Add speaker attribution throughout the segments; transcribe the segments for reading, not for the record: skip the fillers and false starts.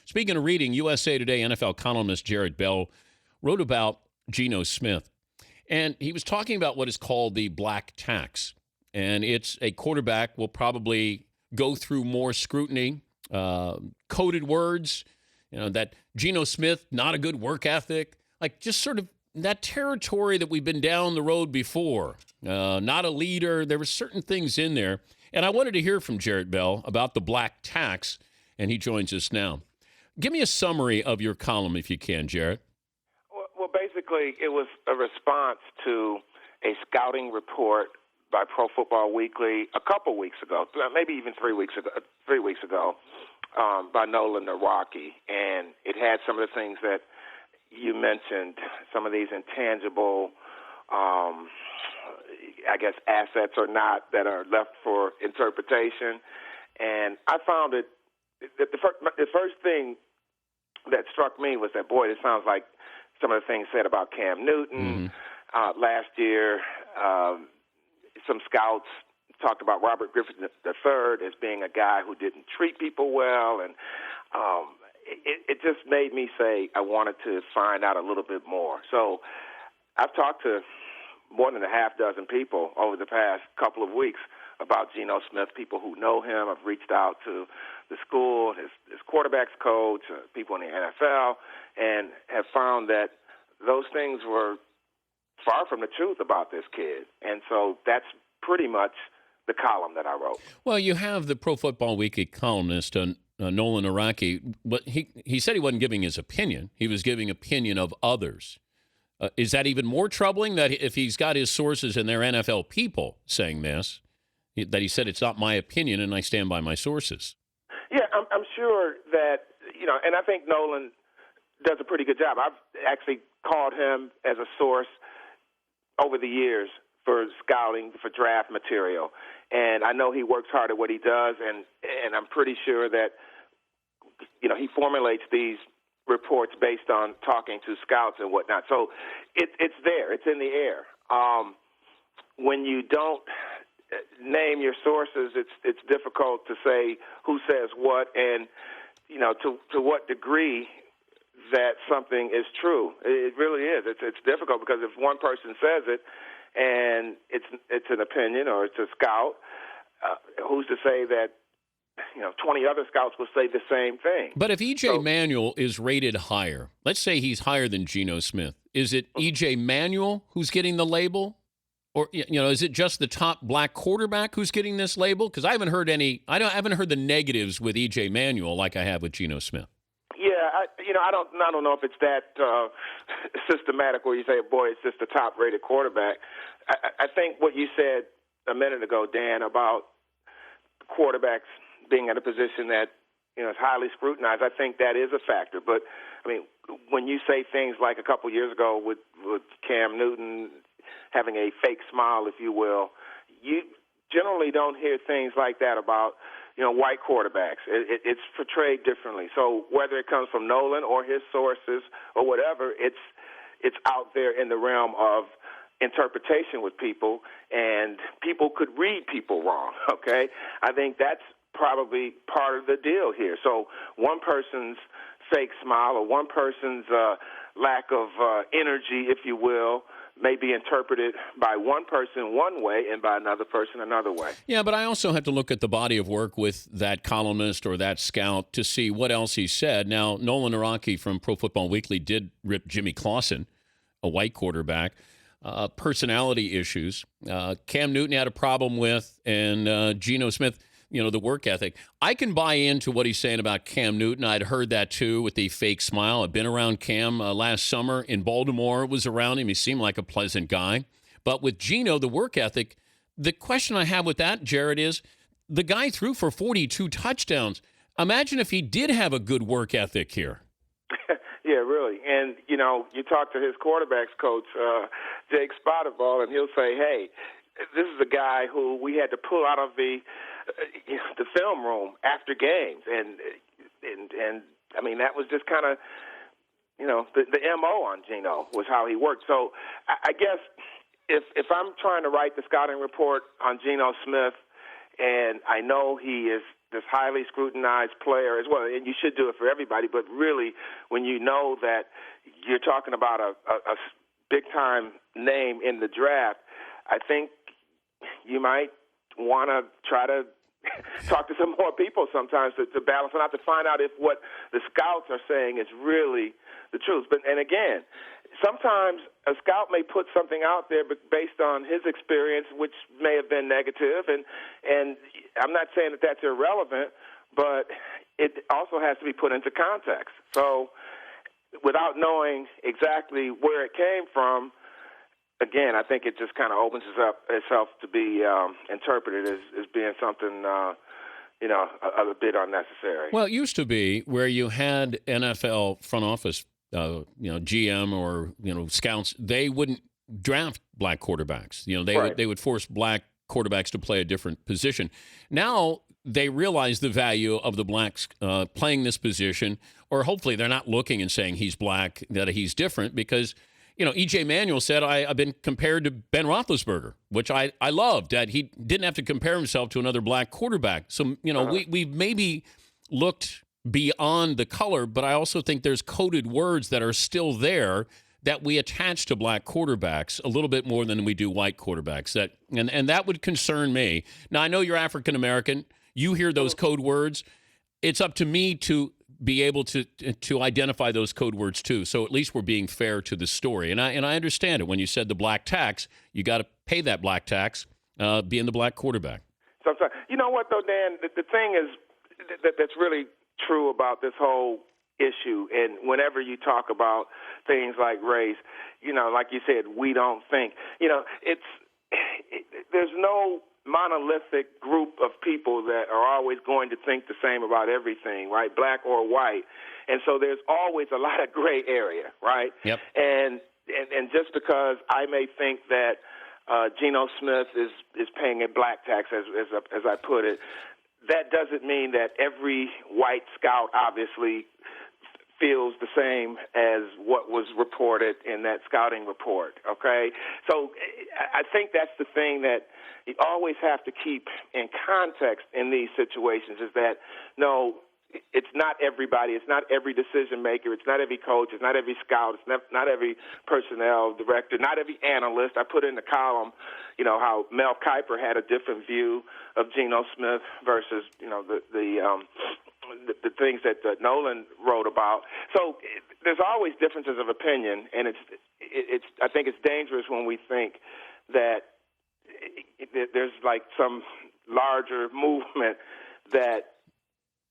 Speaker 1: Speaking of reading, USA Today NFL columnist Jarrett wrote about Geno Smith. And he was talking about what is called the black tax. And it's a quarterback will probably go through more scrutiny, coded words, that Geno Smith, not a good work ethic, like just sort of that territory that we've been down the road before. Not a leader. There were certain things in there. And I wanted to hear from Jarrett Bell about the black tax, and he joins us now. Give me a summary of your column, if you can, Jarrett.
Speaker 2: Well, basically, it was a response to a scouting report by Pro Football Weekly a couple weeks ago, maybe even 3 weeks ago, by Nolan Naraki. And it had some of the things that you mentioned, some of these intangible, assets or not that are left for interpretation. And I found it, the first thing that struck me was that, boy, this sounds like some of the things said about Cam Newton last year. Some scouts talked about Robert Griffin III as being a guy who didn't treat people well. And it just made me say I wanted to find out a little bit more. So I've talked to more than a half dozen people over the past couple of weeks about Geno Smith, people who know him. I've reached out to the school, his quarterback's coach, people in the NFL, and have found that those things were far from the truth about this kid. And so that's pretty much the column that I wrote.
Speaker 1: Well, you have the Pro Football Weekly columnist, Nolan Naraki, but he said he wasn't giving his opinion. He was giving opinion of others. Is that even more troubling, that if he's got his sources and they're NFL people saying this, that he said it's not my opinion and I stand by my sources?
Speaker 2: Yeah, I'm sure that, and I think Nolan does a pretty good job. I've actually called him as a source over the years for scouting, for draft material. And I know he works hard at what he does, and I'm pretty sure that, he formulates these reports based on talking to scouts and whatnot. So it's there. It's in the air. When you don't name your sources, it's difficult to say who says what and, to what degree that something is true. It really is. It's difficult because if one person says it and it's an opinion or it's a scout, who's to say that 20 other scouts will say the same thing.
Speaker 1: But if E.J. Manuel is rated higher, let's say he's higher than Geno Smith, is it E.J. Manuel who's getting the label? Or, is it just the top black quarterback who's getting this label? Because I haven't heard I haven't heard the negatives with E.J. Manuel like I have with Geno Smith.
Speaker 2: Yeah, I don't know if it's that systematic where you say, boy, it's just the top-rated quarterback. I think what you said a minute ago, Dan, about quarterbacks being in a position that is highly scrutinized, I think that is a factor. But I mean, when you say things like a couple years ago with Cam Newton having a fake smile, if you will, you generally don't hear things like that about white quarterbacks. It's portrayed differently. So whether it comes from Nolan or his sources or whatever, it's out there in the realm of interpretation with people, and people could read people wrong, okay? I think that's probably part of the deal here. So one person's fake smile or one person's lack of energy, if you will, may be interpreted by one person one way and by another person another way.
Speaker 1: Yeah, but I also have to look at the body of work with that columnist or that scout to see what else he said. Now, Nolan Naraki from Pro Football Weekly did rip Jimmy Clausen, a white quarterback, personality issues. Cam Newton had a problem with, and Geno Smith, the work ethic. I can buy into what he's saying about Cam Newton. I'd heard that, too, with the fake smile. I've been around Cam last summer in Baltimore, was around him. He seemed like a pleasant guy. But with Geno, the work ethic, the question I have with that, Jarrett, is the guy threw for 42 touchdowns. Imagine if he did have a good work ethic here.
Speaker 2: Yeah, really. And, you talk to his quarterback's coach, Jake Spotterball, and he'll say, hey, this is a guy who we had to pull out of the film room after games. And I mean, that was just kind of, the MO on Geno was how he worked. So I guess if I'm trying to write the scouting report on Geno Smith and I know he is this highly scrutinized player as well, and you should do it for everybody, but really when you know that you're talking about a big-time name in the draft, I think you might want to try to talk to some more people sometimes to balance it out, to find out if what the scouts are saying is really the truth. And again, sometimes a scout may put something out there based on his experience, which may have been negative, and I'm not saying that that's irrelevant, but it also has to be put into context. So without knowing exactly where it came from, again, I think it just kind of opens itself to be interpreted as being something, a bit unnecessary.
Speaker 1: Well, it used to be where you had NFL front office, GM or scouts. They wouldn't draft black quarterbacks. They would force black quarterbacks to play a different position. Now they realize the value of the blacks playing this position, or hopefully they're not looking and saying he's black, that he's different, because E.J. Manuel said, I've been compared to Ben Roethlisberger, which I loved, that he didn't have to compare himself to another black quarterback. So, we've maybe looked beyond the color, but I also think there's coded words that are still there that we attach to black quarterbacks a little bit more than we do white quarterbacks. And that would concern me. Now, I know you're African-American. You hear those code words. It's up to me to be able to identify those code words too. So at least we're being fair to the story. And I understand it. When you said the black tax, you got to pay that black tax, being the black quarterback.
Speaker 2: Sometimes, you know what though, Dan? The thing is that's really true about this whole issue. And whenever you talk about things like race, like you said, we don't think. There's no monolithic group of people that are always going to think the same about everything, right? Black or white. And so there's always a lot of gray area, right?
Speaker 1: Yep.
Speaker 2: And just because I may think that Geno Smith is paying a black tax, as I put it, that doesn't mean that every white scout obviously feels the same as what was reported in that scouting report, okay? So I think that's the thing that you always have to keep in context in these situations, is that, no, it's not everybody. It's not every decision maker. It's not every coach. It's not every scout. It's not every personnel director, not every analyst. I put in the column, how Mel Kiper had a different view of Geno Smith versus, the things that Nolan wrote about. So there's always differences of opinion, and I think it's dangerous when we think that there's like some larger movement that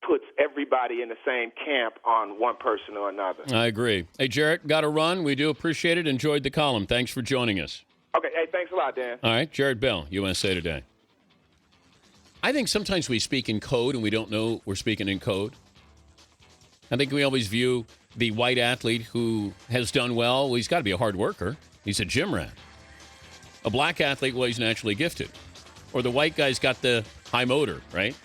Speaker 2: puts everybody in the same camp on one person or another.
Speaker 1: I agree. Hey, Jarrett, got to run. We do appreciate it. Enjoyed the column. Thanks for joining us.
Speaker 2: Okay. Hey, thanks a lot, Dan.
Speaker 1: All right. Jarrett Bell, USA Today. I think sometimes we speak in code and we don't know we're speaking in code. I think we always view the white athlete who has done well, he's got to be a hard worker. He's a gym rat. A black athlete, well, he's naturally gifted. Or the white guy's got the high motor, right?